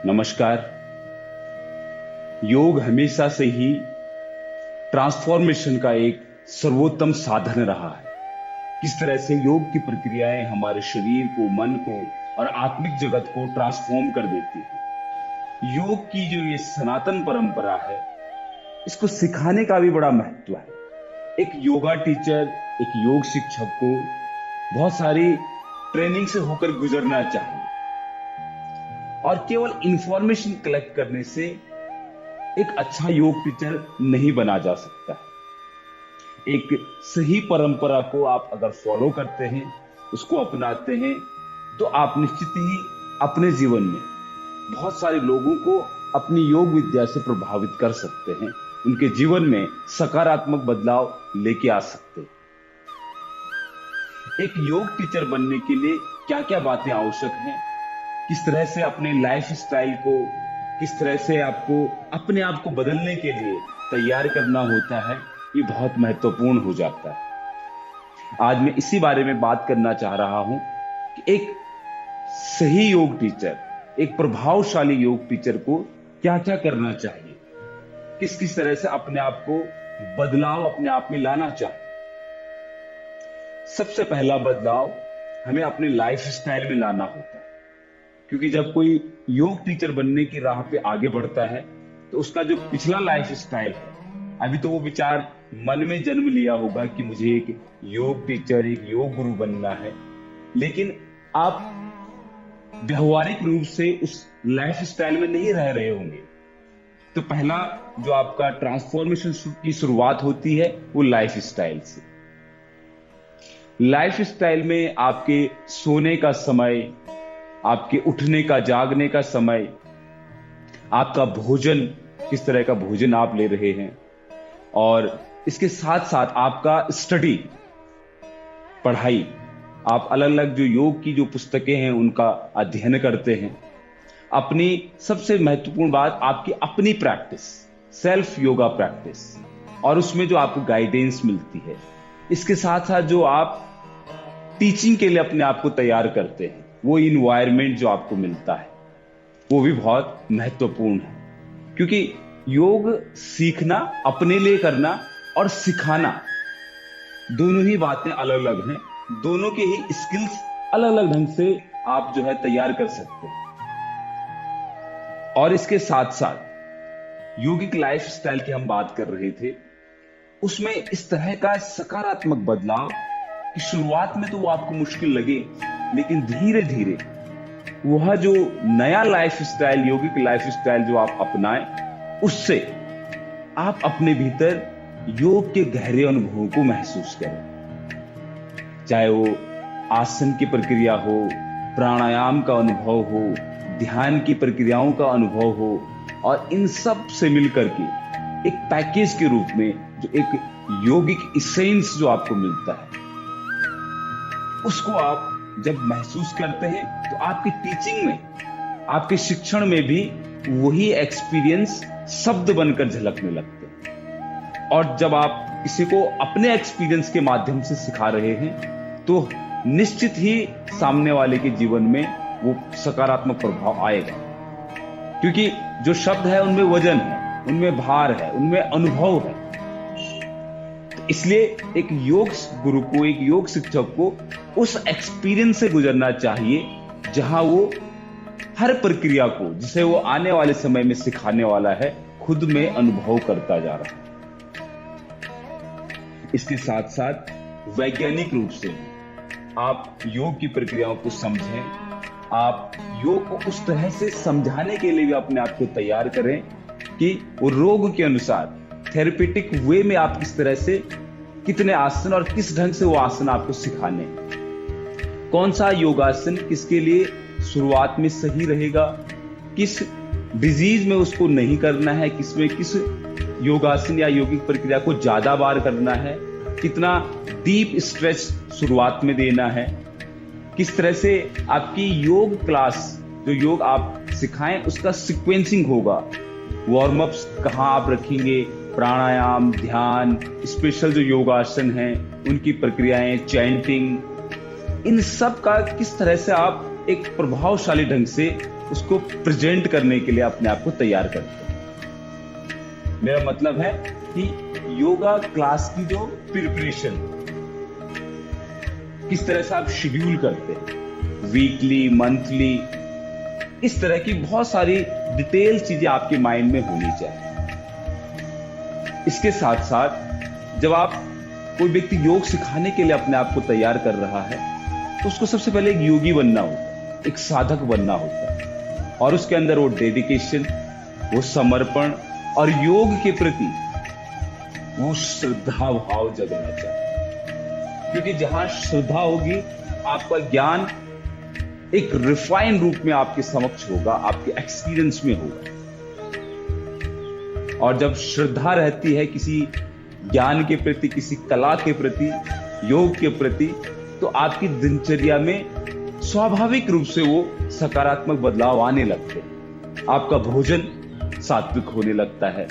नमस्कार। योग हमेशा से ही ट्रांसफॉर्मेशन का एक सर्वोत्तम साधन रहा है। किस तरह से योग की प्रक्रियाएं हमारे शरीर को, मन को और आत्मिक जगत को ट्रांसफॉर्म कर देती है। योग की जो ये सनातन परंपरा है, इसको सिखाने का भी बड़ा महत्व है। एक योगा टीचर, एक योग शिक्षक को बहुत सारी ट्रेनिंग से होकर गुजरना चाहिए और केवल इंफॉर्मेशन कलेक्ट करने से एक अच्छा योग टीचर नहीं बना जा सकता है। एक सही परंपरा को आप अगर फॉलो करते हैं, उसको अपनाते हैं, तो आप निश्चित ही अपने जीवन में बहुत सारे लोगों को अपनी योग विद्या से प्रभावित कर सकते हैं, उनके जीवन में सकारात्मक बदलाव लेके आ सकते हैं। एक योग टीचर बनने के लिए क्या क्या बातें आवश्यक हैं, किस तरह से अपने लाइफ स्टाइल को, किस तरह से आपको अपने आप को बदलने के लिए तैयार करना होता है, ये बहुत महत्वपूर्ण हो जाता है। आज मैं इसी बारे में बात करना चाह रहा हूं कि एक सही योग टीचर, एक प्रभावशाली योग टीचर को क्या क्या करना चाहिए, किस किस तरह से अपने आप को बदलाव अपने आप में लाना चाहिए। सबसे पहला बदलाव हमें अपने लाइफ स्टाइल में लाना होता है, क्योंकि जब कोई योग टीचर बनने की राह पे आगे बढ़ता है तो उसका जो पिछला लाइफ स्टाइल है, अभी तो वो विचार मन में जन्म लिया होगा कि मुझे एक योग टीचर, एक योग गुरु बनना है, लेकिन आप व्यवहारिक रूप से उस लाइफ स्टाइल में नहीं रह रहे होंगे। तो पहला जो आपका ट्रांसफॉर्मेशन की शुरुआत होती है वो लाइफ स्टाइल से। लाइफ स्टाइल में आपके सोने का समय, आपके उठने का, जागने का समय, आपका भोजन, किस तरह का भोजन आप ले रहे हैं, और इसके साथ साथ आपका स्टडी, पढ़ाई, आप अलग अलग जो योग की जो पुस्तकें हैं उनका अध्ययन करते हैं। अपनी सबसे महत्वपूर्ण बात, आपकी अपनी प्रैक्टिस, सेल्फ योगा प्रैक्टिस, और उसमें जो आपको गाइडेंस मिलती है। इसके साथ साथ जो आप टीचिंग के लिए अपने आप को तैयार करते हैं, वो इन्वायरमेंट जो आपको मिलता है वो भी बहुत महत्वपूर्ण है। क्योंकि योग सीखना, अपने लिए करना और सिखाना, दोनों ही बातें अलग अलग हैं। दोनों के ही स्किल्स अलग अलग ढंग से आप जो है तैयार कर सकते हैं। और इसके साथ साथ योगिक लाइफ स्टाइल की हम बात कर रहे थे, उसमें इस तरह का सकारात्मक बदलाव कि शुरुआत में तो वो आपको मुश्किल लगे, लेकिन धीरे धीरे वह जो नया लाइफ स्टाइल, योगिक लाइफ स्टाइल जो आप अपनाएं, उससे आप अपने भीतर योग के गहरे अनुभवों को महसूस करें। चाहे वो आसन की प्रक्रिया हो, प्राणायाम का अनुभव हो, ध्यान की प्रक्रियाओं का अनुभव हो, और इन सब से मिलकर के एक पैकेज के रूप में जो एक योगिक इसेंस जो आपको मिलता है, उसको आप जब महसूस करते हैं तो आपकी टीचिंग में, आपके शिक्षण में भी वही एक्सपीरियंस शब्द बनकर झलकने लगते हैं। और जब आप किसी को अपने एक्सपीरियंस के माध्यम से सिखा रहे हैं तो निश्चित ही सामने वाले के जीवन में वो सकारात्मक प्रभाव आएगा। क्योंकि जो शब्द है उनमें वजन है, उनमें भार है, उनमें अनुभव है। इसलिए एक योग गुरु को, एक योग शिक्षक को उस एक्सपीरियंस से गुजरना चाहिए जहां वो हर प्रक्रिया को, जिसे वो आने वाले समय में सिखाने वाला है, खुद में अनुभव करता जा रहा है। इसके साथ साथ वैज्ञानिक रूप से आप योग की प्रक्रियाओं को समझें। आप योग को उस तरह से समझाने के लिए भी अपने आप को तैयार करें कि वो रोग के अनुसार थेरेपेटिक वे में आप किस तरह से, कितने आसन और किस ढंग से वो आसन आपको सिखाने, कौन सा योगासन किसके लिए शुरुआत में सही रहेगा, किस डिजीज में उसको नहीं करना है, किसमें किस योगासन या योगिक प्रक्रिया को ज्यादा बार करना है, कितना डीप स्ट्रेच शुरुआत में देना है, किस तरह से आपकी योग क्लास, जो योग आप सिखाएं उसका सीक्वेंसिंग होगा, वार्म अप्स कहाँ आप रखेंगे, प्राणायाम, ध्यान, स्पेशल जो योगासन हैं उनकी प्रक्रियाएं, चैंटिंग, इन सब का किस तरह से आप एक प्रभावशाली ढंग से उसको प्रेजेंट करने के लिए अपने आप को तैयार करते हैं। मेरा मतलब है कि योगा क्लास की जो प्रिपरेशन किस तरह से आप शेड्यूल करते हैं, वीकली, मंथली, इस तरह की बहुत सारी डिटेल चीजें आपके माइंड में होनी चाहिए। इसके साथ साथ जब आप कोई व्यक्ति योग सिखाने के लिए अपने आप को तैयार कर रहा है तो उसको सबसे पहले एक योगी बनना होता है, एक साधक बनना होता है, और उसके अंदर वो डेडिकेशन, वो समर्पण और योग के प्रति वो श्रद्धा भाव जगना चाहिए। क्योंकि जहां श्रद्धा होगी आपका ज्ञान एक रिफाइन रूप में आपके समक्ष होगा, आपके एक्सपीरियंस में होगा। और जब श्रद्धा रहती है किसी ज्ञान के प्रति, किसी कला के प्रति, योग के प्रति, तो आपकी दिनचर्या में स्वाभाविक रूप से वो सकारात्मक बदलाव आने लगते हैं। आपका भोजन सात्विक होने लगता है,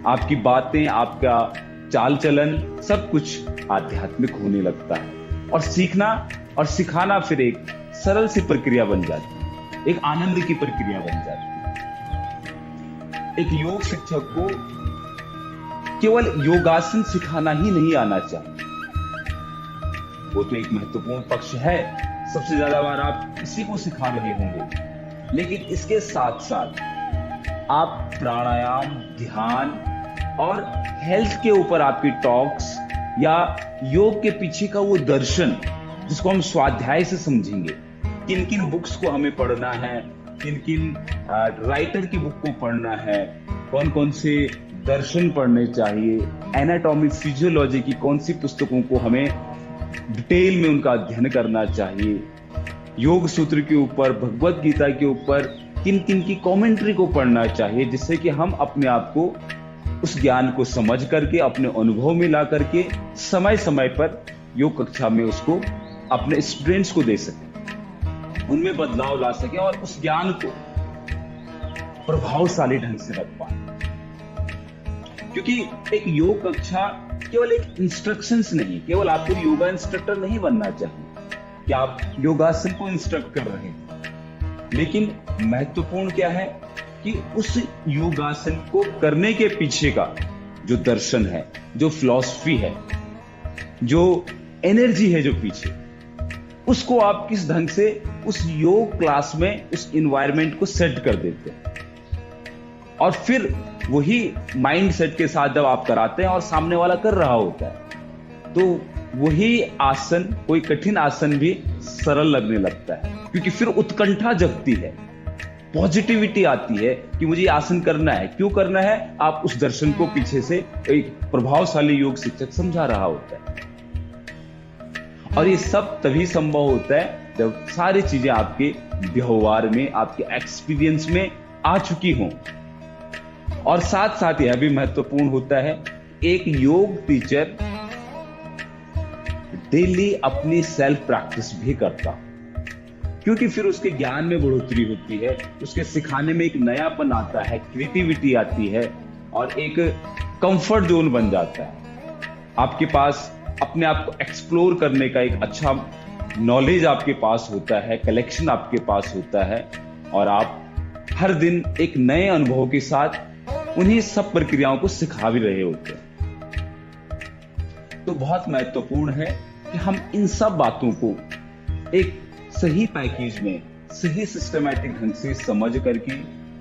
आपकी बातें, आपका चाल चलन, सब कुछ आध्यात्मिक होने लगता है, और सीखना और सिखाना फिर एक सरल सी प्रक्रिया बन जाती है, एक आनंद की प्रक्रिया बन जाती है। एक योग शिक्षक को केवल योगासन सिखाना ही नहीं आना चाहिए, वो तो एक महत्वपूर्ण पक्ष है, सबसे ज्यादा बार आप इसी को सिखा रहे होंगे, लेकिन इसके साथ साथ आप प्राणायाम, ध्यान और हेल्थ के ऊपर आपकी टॉक्स या योग के पीछे का वो दर्शन जिसको हम स्वाध्याय से समझेंगे, किन किन बुक्स को हमें पढ़ना है, किन किन राइटर की बुक को पढ़ना है, कौन कौन से दर्शन पढ़ने चाहिए, एनाटॉमी, फिजियोलॉजी की कौन सी पुस्तकों को हमें डिटेल में उनका अध्ययन करना चाहिए, योग सूत्र के ऊपर, भगवत गीता के ऊपर किन किन की कमेंट्री को पढ़ना चाहिए, जिससे कि हम अपने आप को उस ज्ञान को समझ करके अपने अनुभव में ला करके समय समय पर योग कक्षा में उसको अपने स्टूडेंट्स को दे सके, उनमें बदलाव ला सके और उस ज्ञान को प्रभावशाली ढंग से रख पाए। क्योंकि एक योग कक्षा केवल एक इंस्ट्रक्शंस नहीं, केवल आपको योगा इंस्ट्रक्टर नहीं बनना चाहिए कि आप योगासन को इंस्ट्रक्ट कर रहे हैं, लेकिन महत्वपूर्ण क्या है कि उस योगासन को करने के पीछे का जो दर्शन है, जो फिलॉसफी है, जो एनर्जी है जो पीछे, उसको आप किस ढंग से उस योग क्लास में उस इन्वायरमेंट को सेट कर देते हैं, और फिर वही माइंड सेट के साथ जब आप कराते हैं और सामने वाला कर रहा होता है, तो वही आसन, कोई कठिन आसन भी सरल लगने लगता है, क्योंकि फिर उत्कंठा जगती है, पॉजिटिविटी आती है कि मुझे आसन करना है। क्यों करना है? आप उस दर्शन को पीछे से एक प्रभावशाली योग शिक्षक समझा रहा होता है। और ये सब तभी संभव होता है जब सारी चीजें आपके व्यवहार में, आपके एक्सपीरियंस में आ चुकी हों। और साथ साथ यह भी महत्वपूर्ण होता है, एक योग टीचर डेली अपनी सेल्फ प्रैक्टिस भी करता, क्योंकि फिर उसके ज्ञान में बढ़ोतरी होती है, उसके सिखाने में एक नयापन आता है, क्रिएटिविटी आती है और एक कंफर्ट जोन बन जाता है। आपके पास अपने आप को एक्सप्लोर करने का एक अच्छा नॉलेज आपके पास होता है, कलेक्शन आपके पास होता है, और आप हर दिन एक नए अनुभव के साथ उन्हीं सब प्रक्रियाओं को सिखा भी रहे होते हैं। तो बहुत महत्वपूर्ण है कि हम इन सब बातों को एक सही पैकेज में, सही सिस्टमैटिक ढंग से समझ करके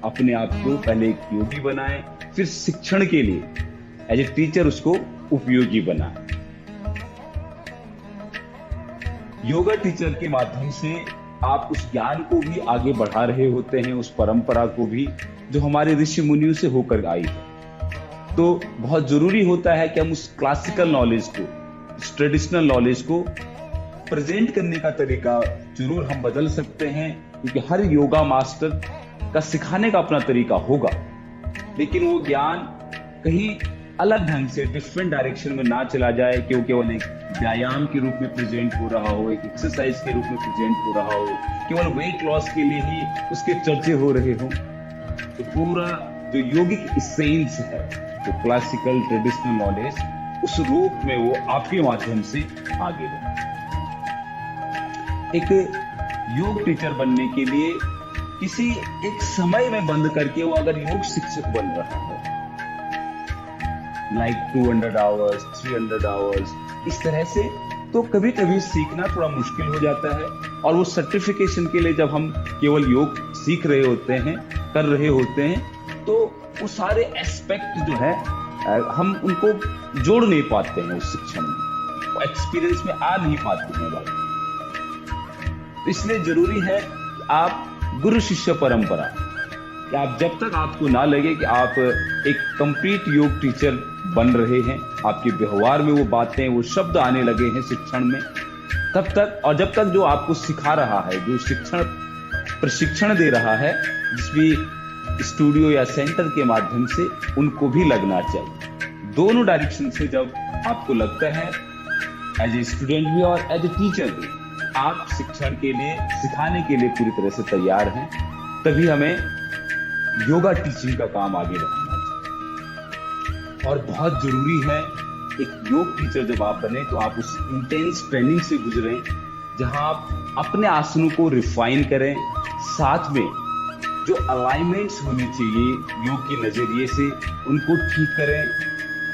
अपने आप को पहले एक योगी बनाएं, फिर शिक्षण के लिए एज ए टीचर उसको उपयोगी बनाएं। योगा टीचर के माध्यम से आप उस ज्ञान को भी आगे बढ़ा रहे होते हैं, उस परंपरा को भी जो हमारे ऋषि मुनियों से होकर आई है। तो बहुत जरूरी होता है कि हम उस क्लासिकल नॉलेज को, उस ट्रेडिशनल नॉलेज को प्रेजेंट करने का तरीका जरूर हम बदल सकते हैं, क्योंकि हर योगा मास्टर का सिखाने का अपना तरीका होगा, लेकिन वो ज्ञान कहीं अलग ढंग से डिफरेंट डायरेक्शन में ना चला जाए कि वो केवल एक व्यायाम के रूप में प्रेजेंट हो रहा हो, एक एक्सरसाइज के रूप में प्रेजेंट हो रहा हो, केवल वेट लॉस के लिए ही उसके चर्चे हो रहे हो। तो पूरा जो योगिक इसेंस है, जो क्लासिकल ट्रेडिशनल नॉलेज, उस रूप में वो आपके माध्यम से आगे बढ़े। एक योग टीचर बनने के लिए किसी एक समय में बंद करके वो अगर योग शिक्षक बन रहा है, लाइक 200 आवर्स, 300 आवर्स, इस तरह से, तो कभी कभी सीखना थोड़ा मुश्किल हो जाता है। और वो सर्टिफिकेशन के लिए जब हम केवल योग सीख रहे होते हैं, कर रहे होते हैं, तो वो सारे एस्पेक्ट जो है हम उनको जोड़ नहीं पाते हैं उस शिक्षण में, वो एक्सपीरियंस में आ नहीं पाते हैं बात। तो इसलिए जरूरी है आप गुरु शिष्य परंपरा, कि आप जब तक आपको ना लगे कि आप एक कंप्लीट योग टीचर बन रहे हैं, आपके व्यवहार में वो बातें, वो शब्द आने लगे हैं शिक्षण में, तब तक, और जब तक जो आपको सिखा रहा है, जो शिक्षण प्रशिक्षण दे रहा है, जिस भी स्टूडियो या सेंटर के माध्यम से, उनको भी लगना चाहिए। दोनों डायरेक्शन से जब आपको लगता है, एज ए स्टूडेंट भी और एज ए टीचर भी, आप शिक्षण के लिए, सिखाने के लिए पूरी तरह से तैयार हैं, तभी हमें योगा टीचिंग का काम आगे बढ़ाना चाहिए। और बहुत जरूरी है, एक योग टीचर जब आप बने तो आप उस इंटेंस ट्रेनिंग से गुजरें, जहां आप अपने आसनों को रिफाइन करें, साथ में जो अलाइनमेंट्स होने चाहिए योग के नजरिए से, उनको ठीक करें।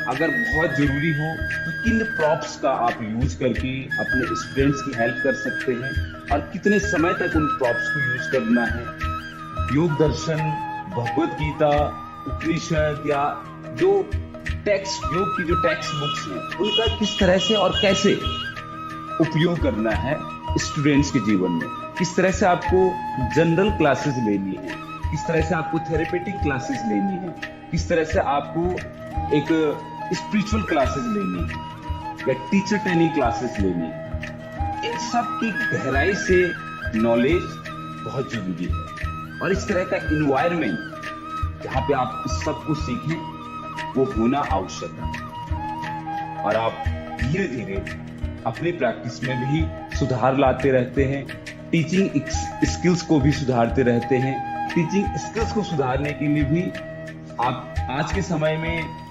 अगर बहुत जरूरी हो तो किन प्रॉप्स का आप यूज करके अपने स्टूडेंट्स की हेल्प कर सकते हैं, और कितने समय तक उन प्रॉप्स को यूज करना है। योग दर्शन, भगवत गीता, उपनिषद, या जो टेक्स्ट, योग की जो टेक्स्ट बुक्स हैं, उनका किस तरह से और कैसे उपयोग करना है स्टूडेंट्स के जीवन में, किस तरह से आपको जनरल क्लासेस लेनी है, किस तरह से आपको थेरेपेटिक क्लासेस लेनी है, किस तरह से आपको एक स्पिरिचुअल क्लासेस लेनी है, या टीचर ट्रेनिंग क्लासेस लेनी है। इन सब की गहराई से नॉलेज बहुत जरूरी है। और इस तरह का इन्वायरमेंट जहां पे आप इस सब को सीखें, वो होना आवश्यक है। और आप धीरे धीरे अपनी प्रैक्टिस में भी सुधार लाते रहते हैं, टीचिंग स्किल्स को भी सुधारते रहते हैं। टीचिंग स्किल्स को सुधारने के लिए भी आप आज के समय में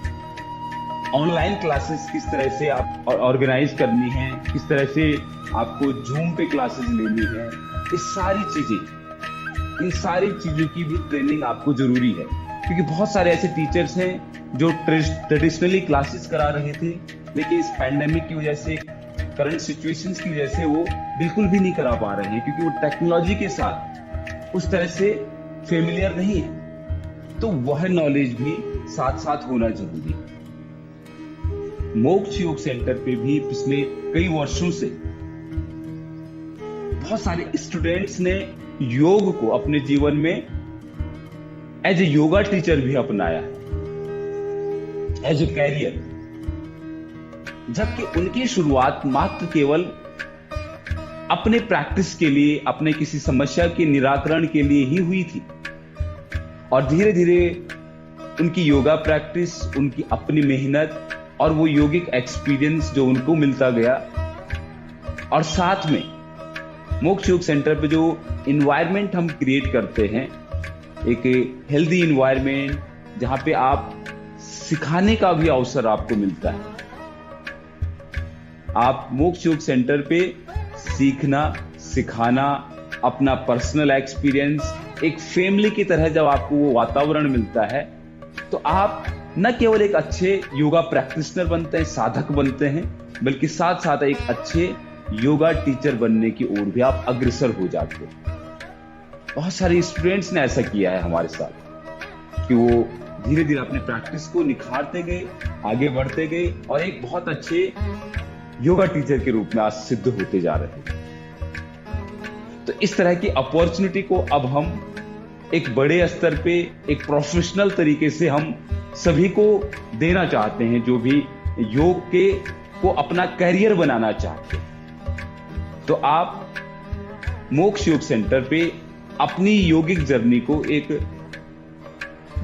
ऑनलाइन क्लासेस किस तरह से आप ऑर्गेनाइज करनी है, किस तरह से आपको जूम पे क्लासेस लेनी है, इन सारी चीजों की भी ट्रेनिंग आपको जरूरी है। क्योंकि बहुत सारे ऐसे टीचर्स हैं जो ट्रेडिशनली क्लासेस करा रहे थे, लेकिन इस पैंडेमिक की वजह से, करंट सिचुएशंस की वजह से वो बिल्कुल भी नहीं करा पा रहे हैं, क्योंकि वो टेक्नोलॉजी के साथ उस तरह से फेमिलियर नहीं है। तो वह नॉलेज भी साथ साथ होना जरूरी है। मोक्ष योग सेंटर पे भी पिछले कई वर्षों से बहुत सारे स्टूडेंट्स ने योग को अपने जीवन में एज ए योगा टीचर भी अपनाया है, एज ए कैरियर। जबकि उनकी शुरुआत मात्र केवल अपने प्रैक्टिस के लिए, अपने किसी समस्या के निराकरण के लिए ही हुई थी। और धीरे धीरे उनकी योगा प्रैक्टिस, उनकी अपनी मेहनत और वो योगिक एक्सपीरियंस जो उनको मिलता गया, और साथ में मोक्ष योग सेंटर पे जो इन्वायरमेंट हम क्रिएट करते हैं, एक हेल्दी इन्वायरमेंट जहां पे आप सिखाने का भी अवसर आपको मिलता है। आप मोक्ष योग सेंटर पे सीखना, सिखाना, अपना पर्सनल एक्सपीरियंस, एक फैमिली की तरह जब आपको वो वातावरण मिलता है, तो आप न केवल एक अच्छे योगा प्रैक्टिशनर बनते हैं, साधक बनते हैं, बल्कि साथ साथ एक अच्छे योगा टीचर बनने की ओर भी आप अग्रसर हो जाते हैं। बहुत सारे स्टूडेंट्स ने ऐसा किया है हमारे साथ, कि वो धीरे धीरे अपने प्रैक्टिस को निखारते गए, आगे बढ़ते गए, और एक बहुत अच्छे योगा टीचर के रूप में आज सिद्ध होते जा रहे हैं। तो इस तरह की अपॉर्चुनिटी को अब हम एक बड़े स्तर पे, एक प्रोफेशनल तरीके से हम सभी को देना चाहते हैं, जो भी योग के को अपना करियर बनाना चाहते हैं। तो आप मोक्ष योग सेंटर पे अपनी योगिक जर्नी को एक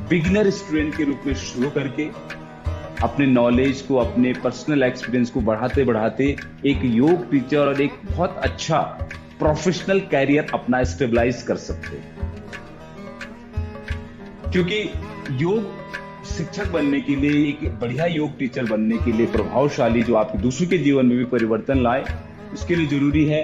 बिगिनर स्टूडेंट के रूप में शुरू करके, अपने नॉलेज को, अपने पर्सनल एक्सपीरियंस को बढ़ाते बढ़ाते एक योग टीचर और एक बहुत अच्छा प्रोफेशनल कैरियर अपना स्टेबलाइज कर सकते हैं। क्योंकि योग शिक्षक बनने के लिए, एक बढ़िया योग टीचर बनने के लिए, प्रभावशाली, जो आपके दूसरों के जीवन में भी परिवर्तन लाए, उसके लिए जरूरी है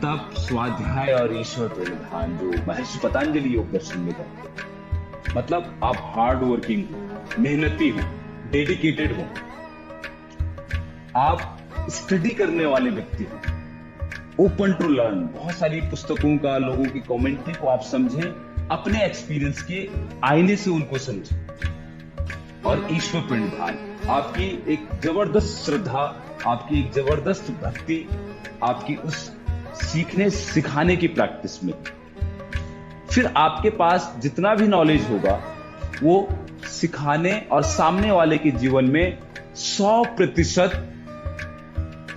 तप, स्वाध्याय और ईश्वर प्रणिधान जो महर्षि पतंजलि योग दर्शन में करते हैं। मतलब आप हार्ड वर्किंग हो, मेहनती हो, डेडिकेटेड हो, आप स्टडी करने वाले व्यक्ति हो, ओपन टू लर्न, बहुत सारी पुस्तकों का, लोगों की कमेंट्री को आप समझें, अपने एक्सपीरियंस के आईने से उनको समझें। और ईश्वर प्रणिधान, आपकी एक जबरदस्त श्रद्धा, आपकी एक जबरदस्त भक्ति, आपकी उस सीखने सिखाने की प्रैक्टिस में, फिर आपके पास जितना भी नॉलेज होगा वो सिखाने और सामने वाले के जीवन में 100%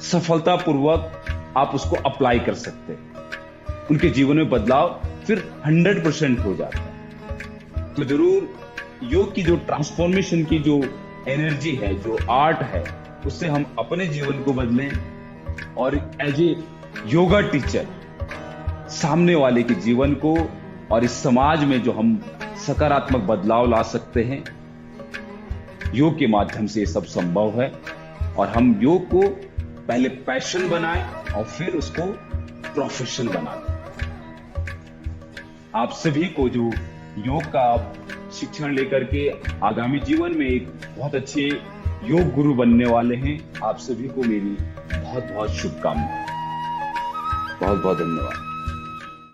सफलतापूर्वक आप उसको अप्लाई कर सकते हैं। उनके जीवन में बदलाव फिर 100% हो जाता है। तो जरूर योग की जो ट्रांसफॉर्मेशन की जो एनर्जी है, जो आर्ट है, उससे हम अपने जीवन को बदलें और एज ए योगा टीचर सामने वाले के जीवन को और इस समाज में जो हम सकारात्मक बदलाव ला सकते हैं, योग के माध्यम से ये सब संभव है। और हम योग को पहले पैशन बनाएं और फिर उसको प्रोफेशन बना दें। आप सभी को जो योग का शिक्षण लेकर के आगामी जीवन में एक बहुत अच्छे योग गुरु बनने वाले हैं, आप सभी को मेरी बहुत बहुत शुभकामनाएं। बहुत बहुत धन्यवाद।